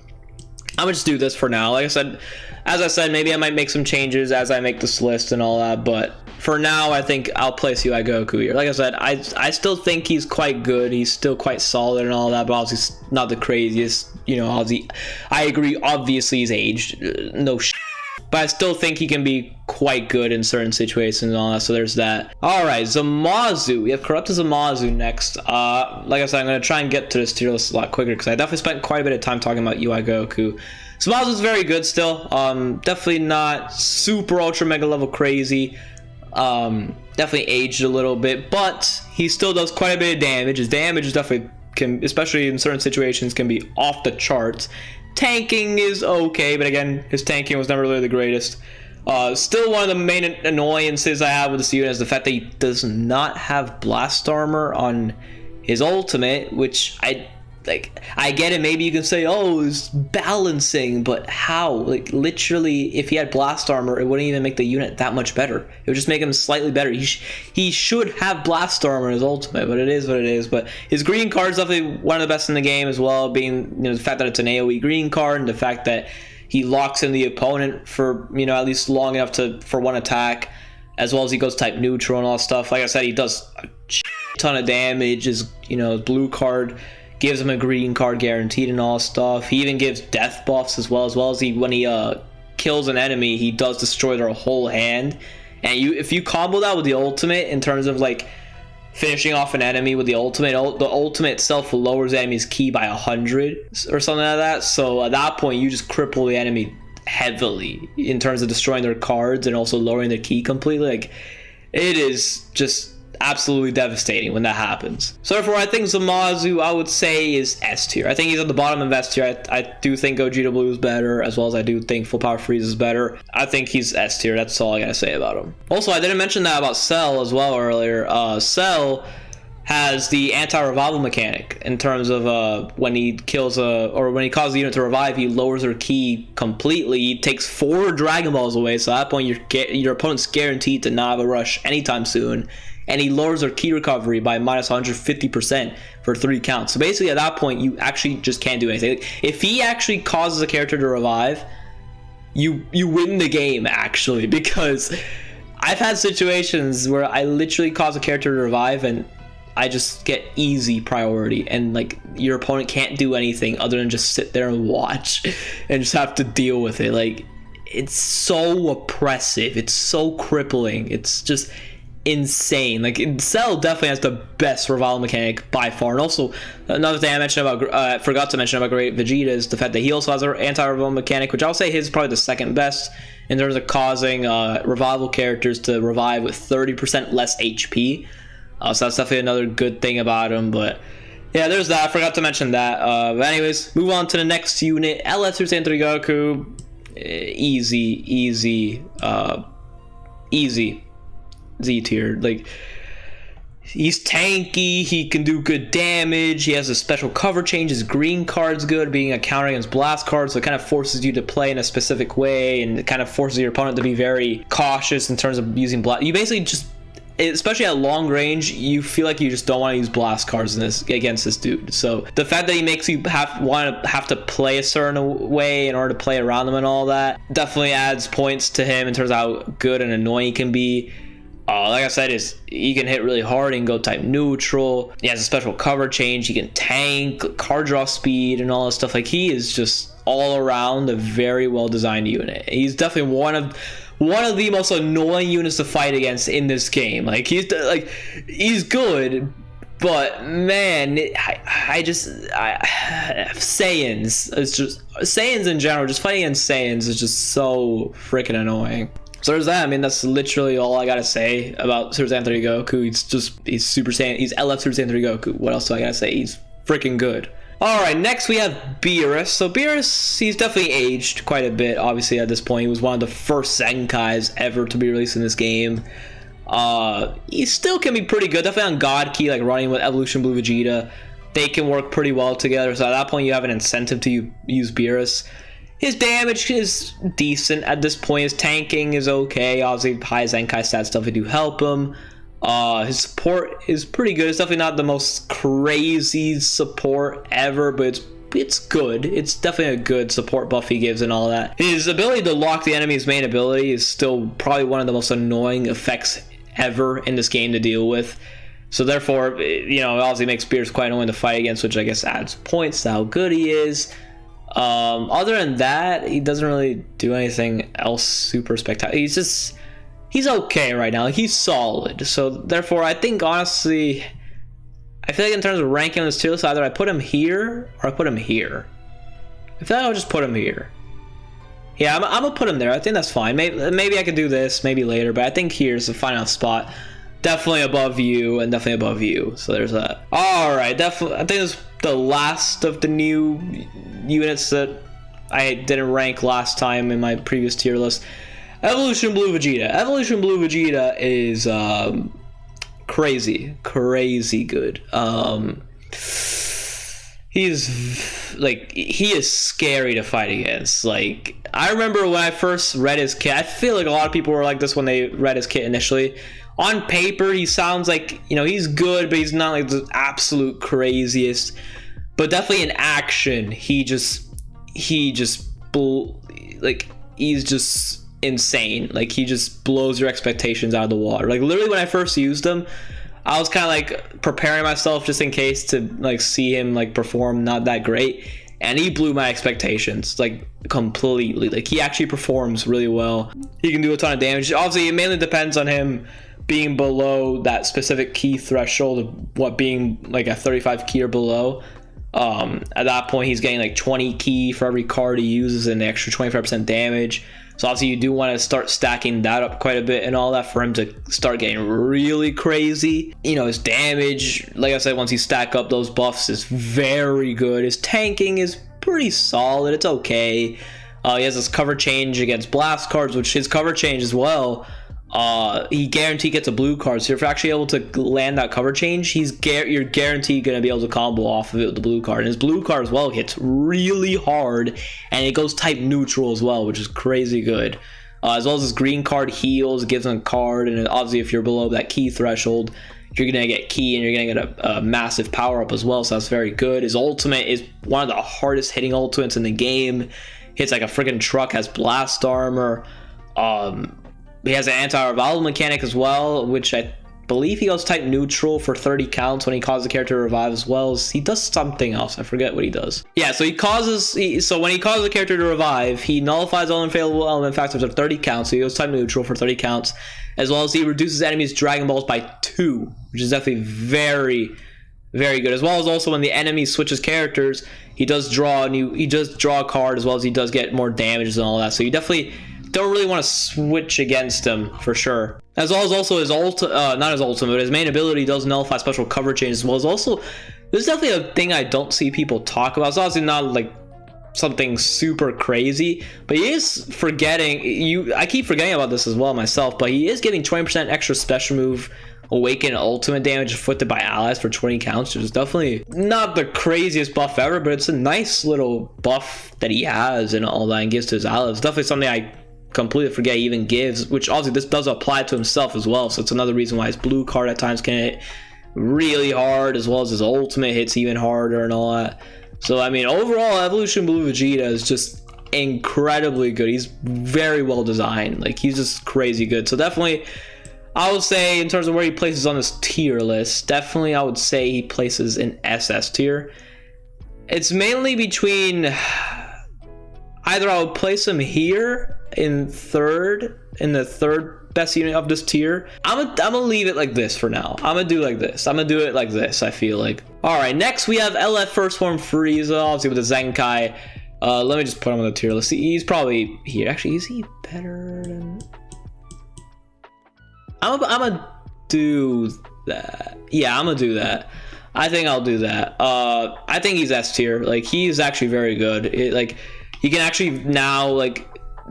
I'm gonna just do this for now. Like I said, as I said, maybe I might make some changes as I make this list and all that, but for now, I think I'll place UI Goku here. Like I said, I still think he's quite good. He's still quite solid and all that, but obviously not the craziest. You know, obviously, I agree. Obviously, he's aged. No shit. But I still think he can be quite good in certain situations and all that, so there's that. Alright, Zamasu. We have Corrupted Zamasu next. Like I said, I'm going to try and get to this tier list a lot quicker, because I definitely spent quite a bit of time talking about UI Goku. Zamasu's very good still. Definitely not super ultra mega level crazy. Definitely aged a little bit, but he still does quite a bit of damage. His damage is definitely, especially in certain situations, can be off the charts. Tanking is okay, but again, his tanking was never really the greatest. Still, one of the main annoyances I have with this unit is the fact that he does not have blast armor on his ultimate, which I get it. Maybe you can say, oh, it's balancing, but how? Like, literally, if he had blast armor, it wouldn't even make the unit that much better. It would just make him slightly better. He should have blast armor in his ultimate, but it is what it is. But his green card is definitely one of the best in the game as well, being, you know, the fact that it's an AoE green card, and the fact that he locks in the opponent for, you know, at least long enough for one attack, as well as he goes type neutral and all that stuff. Like I said, he does a ton of damage. His blue card gives him a green card guaranteed and all stuff. He even gives death buffs as well as when he kills an enemy, he does destroy their whole hand. And if you combo that with the ultimate, in terms of like finishing off an enemy with the ultimate itself lowers the enemy's ki by 100 or something like that. So at that point, you just cripple the enemy heavily in terms of destroying their cards and also lowering their ki completely. Like, it is just absolutely devastating when that happens. So therefore, I think Zamasu, I would say, is S tier. I think he's at the bottom of S tier. I do think Gogeta Blue is better, as well as I do think Full Power Frieza is better. I think he's S tier. That's all I gotta say about him. Also, I didn't mention that about Cell as well earlier. Cell has the anti-revival mechanic in terms of when he kills when he causes the unit to revive, he lowers their ki completely. He takes 4 Dragon Balls away, so at that point your opponent's guaranteed to not have a rush anytime soon. And he lowers their ki recovery by minus 150% for 3 counts. So basically, at that point, you actually just can't do anything. If he actually causes a character to revive, you win the game, actually. Because I've had situations where I literally cause a character to revive, and I just get easy priority. And like, your opponent can't do anything other than just sit there and watch and just have to deal with it. Like, it's so oppressive. It's so crippling. It's just insane. Like, Cell definitely has the best revival mechanic by far. And also, another thing I mentioned about forgot to mention about Great Vegeta is the fact that he also has an anti-revival mechanic, which I'll say his is probably the second best in terms of causing revival characters to revive with 30% less HP. So that's definitely another good thing about him. But yeah, there's that. I forgot to mention that. But anyways, move on to the next unit. LF through Saiyan 3 Goku. Easy Z tier. Like, He's tanky, he can do good damage, he has a special cover change, his green card's good, being a counter against blast cards, so it kind of forces you to play in a specific way, and it kind of forces your opponent to be very cautious in terms of using blast. You basically just, especially at long range, you feel like you just don't want to use blast cards in this against this dude. So the fact that he makes you have to play a certain way in order to play around him and all that definitely adds points to him in terms of how good and annoying he can be. Like I said, he can hit really hard and go type neutral. He has a special cover change. He can tank, card draw speed, and all that stuff. Like, he is just all around a very well designed unit. He's definitely one of the most annoying units to fight against in this game. Like, he's good, but man, Saiyans. It's just Saiyans in general. Just fighting against Saiyans is just so freaking annoying. So there's that. I mean, that's literally all I gotta say about Super Saiyan 3 Goku. He's Super Saiyan. He's LF Super Saiyan 3 Goku. What else do I gotta say? He's freaking good. All right, next we have Beerus. So Beerus, he's definitely aged quite a bit. Obviously, at this point, he was one of the first Zenkais ever to be released in this game. He still can be pretty good. Definitely on God Key, like running with Evolution Blue Vegeta, they can work pretty well together. So at that point, you have an incentive to use Beerus. His damage is decent at this point. His tanking is okay. Obviously, high Zenkai stat stuff do help him. His support is pretty good. It's definitely not the most crazy support ever, but it's good. It's definitely a good support buff he gives and all that. His ability to lock the enemy's main ability is still probably one of the most annoying effects ever in this game to deal with. So therefore, you know, it obviously makes Beerus quite annoying to fight against, which I guess adds points to how good he is. Other than that, he doesn't really do anything else super spectacular. He's okay right now. He's solid. So therefore, I think honestly, I feel like in terms of ranking on this tier list, either I put him here or I put him here. I feel like I'll just put him here. Yeah, I'm gonna put him there. I think that's fine. Maybe I could do this maybe later, but I think here's the final spot. Definitely above you and definitely above you. So there's that. All right, definitely. I think this is the last of the new units that I didn't rank last time in my previous tier list. Evolution Blue Vegeta. Evolution Blue Vegeta is crazy good. He is scary to fight against. Like, I remember when I first read his kit, I feel like a lot of people were like this when they read his kit initially. On paper, he sounds like, you know, he's good, but he's not like the absolute craziest. But definitely in action, he's just insane. Like, he just blows your expectations out of the water. Like, literally when I first used him, I was kind of like preparing myself just in case to like see him like perform not that great, and he blew my expectations like completely. Like, he actually performs really well. He can do a ton of damage. Obviously, it mainly depends on him being below that specific key threshold of what being like a 35 key or below. At that point, he's getting like 20 key for every card he uses and the extra 25% damage. So obviously you do want to start stacking that up quite a bit and all that for him to start getting really crazy. You know, his damage, like I said, once you stack up those buffs, is very good. His tanking is pretty solid. It's okay. He has this cover change against blast cards, which his cover change as well. He guaranteed gets a blue card, so if you're actually able to land that cover change, you're guaranteed going to be able to combo off of it with the blue card. And his blue card as well hits really hard, and it goes type neutral as well, which is crazy good. As well as his green card heals, gives him a card, and obviously if you're below that key threshold, you're going to get key and you're going to get a massive power up as well, so that's very good. His ultimate is one of the hardest hitting ultimates in the game. Hits like a freaking truck, has blast armor. He has an anti-revival mechanic as well, which I believe he goes type neutral for 30 counts when he causes the character to revive, as well as he does something else. I forget what he does. Yeah, so so when he causes the character to revive, he nullifies all unfavorable element factors of 30 counts, so he goes type neutral for 30 counts, as well as he reduces enemies' Dragon Balls by 2, which is definitely very, very good. As well as also when the enemy switches characters, he does draw a card, as well as he does get more damage and all that. So you definitely don't really want to switch against him for sure. As well as also his not his ultimate, but his main ability does nullify special cover change, as well as also, this is definitely a thing I don't see people talk about. It's obviously not like something super crazy, but he is forgetting, I keep forgetting about this as well myself, but he is getting 20% extra special move awaken ultimate damage inflicted by allies for 20 counts, which is definitely not the craziest buff ever, but it's a nice little buff that he has and all that, and gives to his allies. It's definitely something I completely forget he even gives, which obviously this does apply to himself as well, so it's another reason why his blue card at times can hit really hard, as well as his ultimate hits even harder and all that. So I mean, overall, Evolution Blue Vegeta is just incredibly good. He's very well designed, like he's just crazy good. So definitely I would say, in terms of where he places on this tier list, definitely I would say he places in SS tier. It's mainly between, either I would place him here in the third best unit of this tier. I'm gonna leave it like this for now. I'm gonna do like this. I'm gonna do it like this, I feel like. All right, next we have LF First Form Frieza, obviously with the Zenkai. Let me just put him on the tier list. He's probably here. Actually, is he better than... I'm gonna do that. Yeah, I'm gonna do that. I think I'll do that. I think he's S tier. Like, he's actually very good. Like, he can actually now, like,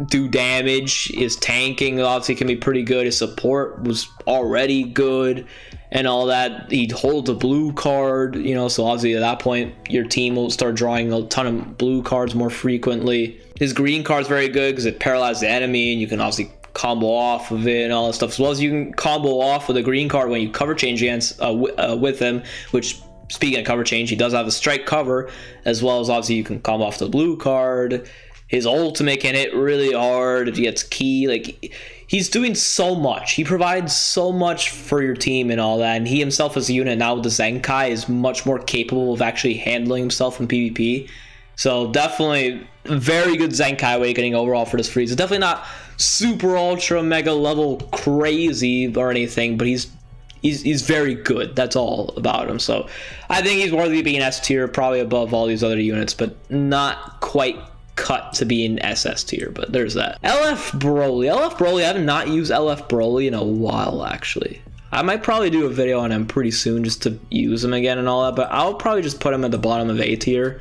do damage. His tanking obviously can be pretty good. His support was already good and all that. He holds a blue card, you know, so obviously at that point your team will start drawing a ton of blue cards more frequently. His green card's very good because it paralyzes the enemy, and you can obviously combo off of it and all that stuff, as well as you can combo off with a green card when you cover change against with him, which, speaking of cover change, he does have a strike cover, as well as obviously you can combo off the blue card. His ultimate can hit really hard if he gets key. Like, he's doing so much. He provides so much for your team and all that, and he himself as a unit now with the Zenkai is much more capable of actually handling himself in PvP. So definitely very good Zenkai awakening overall for this Frieza. Definitely not super ultra mega level crazy or anything, but he's very good. That's all about him. So I think he's worthy of being S tier, probably above all these other units, but not quite cut to be in SS tier. But there's that. LF Broly, I have not used LF Broly in a while, actually. I might probably do a video on him pretty soon just to use him again and all that, but I'll probably just put him at the bottom of A tier.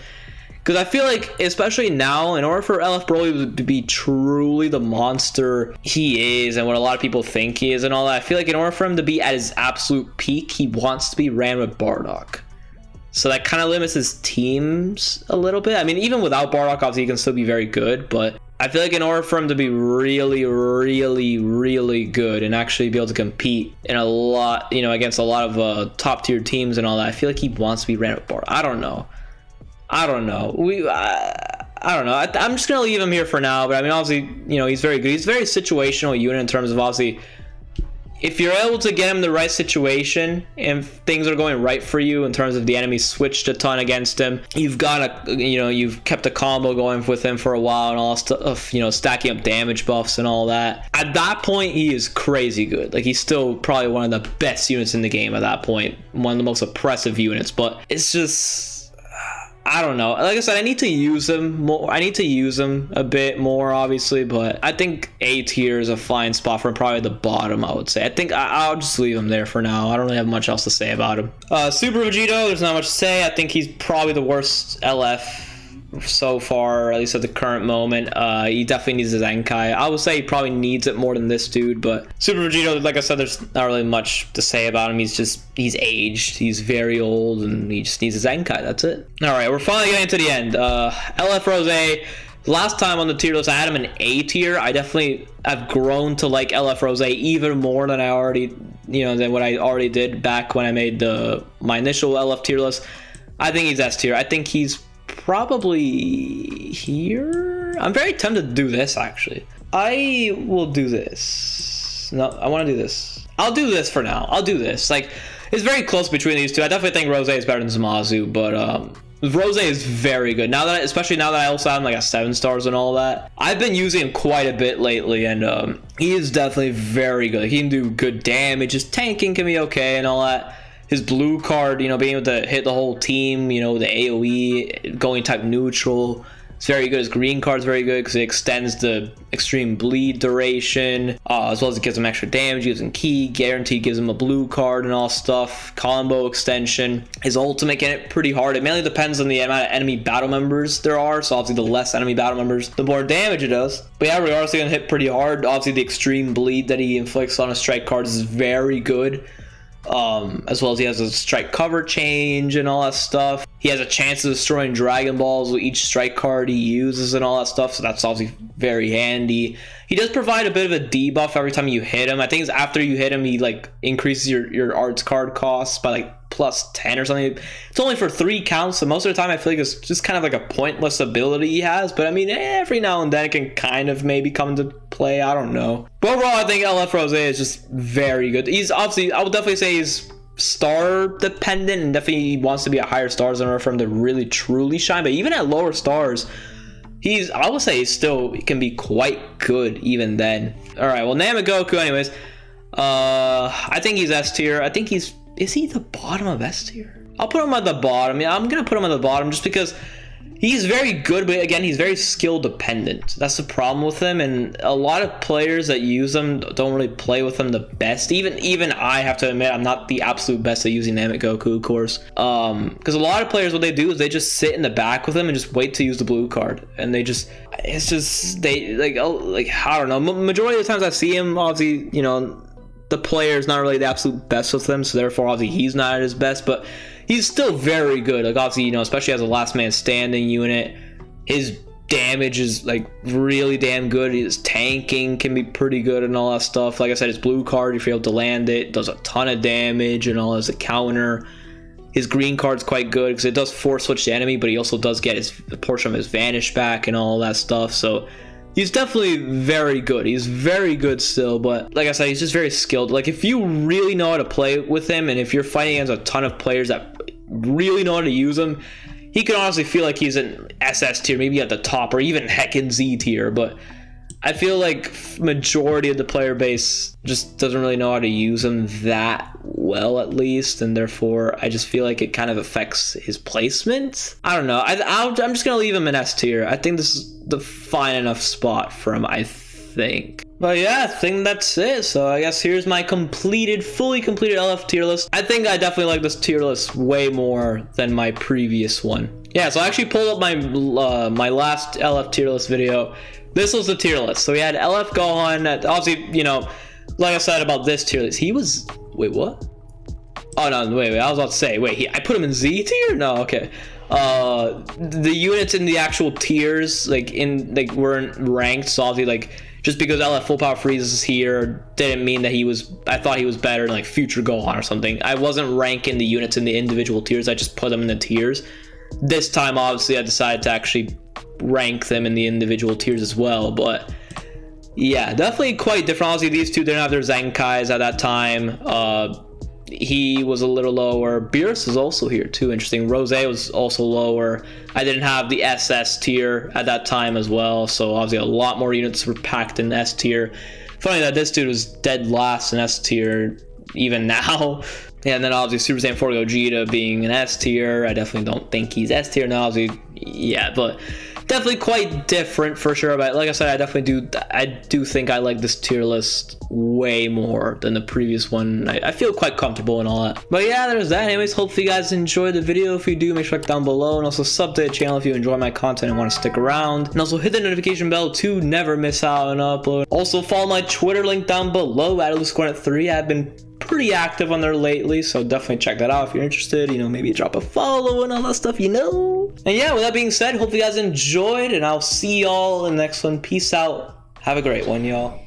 Because I feel like, especially now, in order for LF Broly to be truly the monster he is and what a lot of people think he is and all that, I feel like in order for him to be at his absolute peak, he wants to be ran with Bardock. So that kind of limits his teams a little bit. I mean, even without Bardock, obviously he can still be very good, but I feel like in order for him to be really, really, really good and actually be able to compete in a lot, you know, against a lot of top tier teams and all that, I feel like he wants to be ran with Bardock. I don't know. I don't know. I'm just gonna leave him here for now. But I mean, obviously, you know, he's very good. He's a very situational unit in terms of, obviously, if you're able to get him in the right situation and things are going right for you in terms of the enemy switched a ton against him, you've got a, you know, you've kept a combo going with him for a while and all stuff, you know, stacking up damage buffs and all that. At that point, he is crazy good. Like, he's still probably one of the best units in the game at that point, one of the most oppressive units. But it's just, I don't know. Like I said, I need to use him more. I need to use him a bit more, obviously, but I think A tier is a fine spot for him, probably the bottom, I would say. I think I'll just leave him there for now. I don't really have much else to say about him. Super Vegito, there's not much to say. I think he's probably the worst LF so far, at least at the current moment. He definitely needs his Zenkai. I would say he probably needs it more than this dude, but Super Vegito, like I said, there's not really much to say about him. He's aged, he's very old, and he just needs his Zenkai. That's it. All right, we're finally getting to the end. LF Rose. Last time on the tier list, I had him in A tier. I definitely have grown to like LF Rose even more than I already, you know, than what I already did back when I made my initial LF tier list. I think he's S tier. I think he's probably here. I'm very tempted to do this, actually. I will do this. No, I want to do this. I'll do this for now. I'll do this. Like, it's very close between these two. I definitely think Rose is better than Zamasu, but Rose is very good. Now that, especially now that I also have him like a 7 stars and all that. I've been using him quite a bit lately, and he is definitely very good. He can do good damage. His tanking can be okay and all that. His blue card, you know, being able to hit the whole team, you know, the AoE, going type neutral, It's very good. His green card's very good because it extends the extreme bleed duration, as well as it gives him extra damage using ki. Guaranteed gives him a blue card and all stuff. Combo extension. His ultimate can hit pretty hard. It mainly depends on the amount of enemy battle members there are. So obviously the less enemy battle members, the more damage it does. But yeah, regardless, it's gonna hit pretty hard. Obviously the extreme bleed that he inflicts on his strike cards is very good. As well as he has a strike cover change and all that stuff. He has a chance of destroying Dragon Balls with each strike card he uses and all that stuff, so that's obviously very handy. He does provide a bit of a debuff every time you hit him. I think it's after you hit him, he like increases your arts card costs by like plus 10 or something. It's only for 3 counts, so most of the time I feel like it's just kind of like a pointless ability he has, but I mean, every now and then it can kind of maybe come into play. I don't know. But overall, I think LF Rose is just very good. He's obviously, I would definitely say he's star dependent and definitely wants to be at higher stars in order for him to really truly shine, but even at lower stars, I would say he still can be quite good even then. All right, well, Namek Goku anyways, I think he's S tier. I think is he the bottom of S tier? I'll put him at the bottom. Yeah, I'm gonna put him at the bottom just because he's very good, but again, he's very skill dependent. That's the problem with him, and a lot of players that use him don't really play with him the best. Even I have to admit, I'm not the absolute best at using Namek Goku, of course. Because a lot of players, what they do is they just sit in the back with him and just wait to use the blue card, and they like I don't know. Majority of the times I see him, obviously, you know, the player's not really the absolute best with him, so therefore obviously he's not at his best, but he's still very good. Like obviously, you know, especially as a last man standing unit, his damage is like really damn good. His tanking can be pretty good and all that stuff. Like I said, his blue card, if you're able to land it, does a ton of damage and all as a counter. His green card's quite good because it does force switch the enemy, but he also does get a portion of his vanish back and all that stuff. So he's definitely very good. He's very good still, but like I said, he's just very skilled. Like if you really know how to play with him, and if you're fighting against a ton of players that really know how to use him, he could honestly feel like he's an SS tier, maybe at the top, or even heckin' Z tier. But I feel like majority of the player base just doesn't really know how to use him that well, at least, and therefore I just feel like it kind of affects his placement. I don't know. I'm just gonna leave him in S tier. I think this is the fine enough spot for him, I think. But yeah, I think that's it. So I guess here's my fully completed LF tier list. I think I definitely like this tier list way more than my previous one. Yeah, so I actually pulled up my my last LF tier list video. This was the tier list. So we had LF Gohan. Obviously, you know, like I said about this tier list, he was, wait, what? Oh no, wait, I was about to say, wait, I put him in Z tier? No, okay. The units in the actual tiers, weren't ranked, so obviously, like, just because LF Full Power Frieza is here didn't mean that I thought he was better than like Future Gohan or something. I wasn't ranking the units in the individual tiers, I just put them in the tiers. This time, obviously, I decided to actually rank them in the individual tiers as well, but yeah, definitely quite different. Obviously, these two didn't have their Zenkais at that time. He was a little lower. Beerus is also here too, interesting. Rose was also lower. I didn't have the SS tier at that time as well, so obviously a lot more units were packed in S tier. Funny that this dude was dead last in S tier even now. And then obviously Super Saiyan 4 Gogeta being an S tier. I definitely don't think he's S tier now, obviously. Yeah, but definitely quite different for sure. But like I said, I do think I like this tier list way more than the previous one. I feel quite comfortable and all that. But yeah, there's that. Anyways, hopefully you guys enjoyed the video. If you do, make sure to click down below, and also sub to the channel if you enjoy my content and want to stick around. And also hit the notification bell to never miss out on an upload. Also follow my Twitter link down below at Elusive3. I've been pretty active on there lately, so definitely check that out if you're interested. You know, maybe drop a follow and all that stuff, you know. And yeah, with that being said, hope you guys enjoyed, and I'll see y'all in the next one. Peace out. Have a great one, y'all.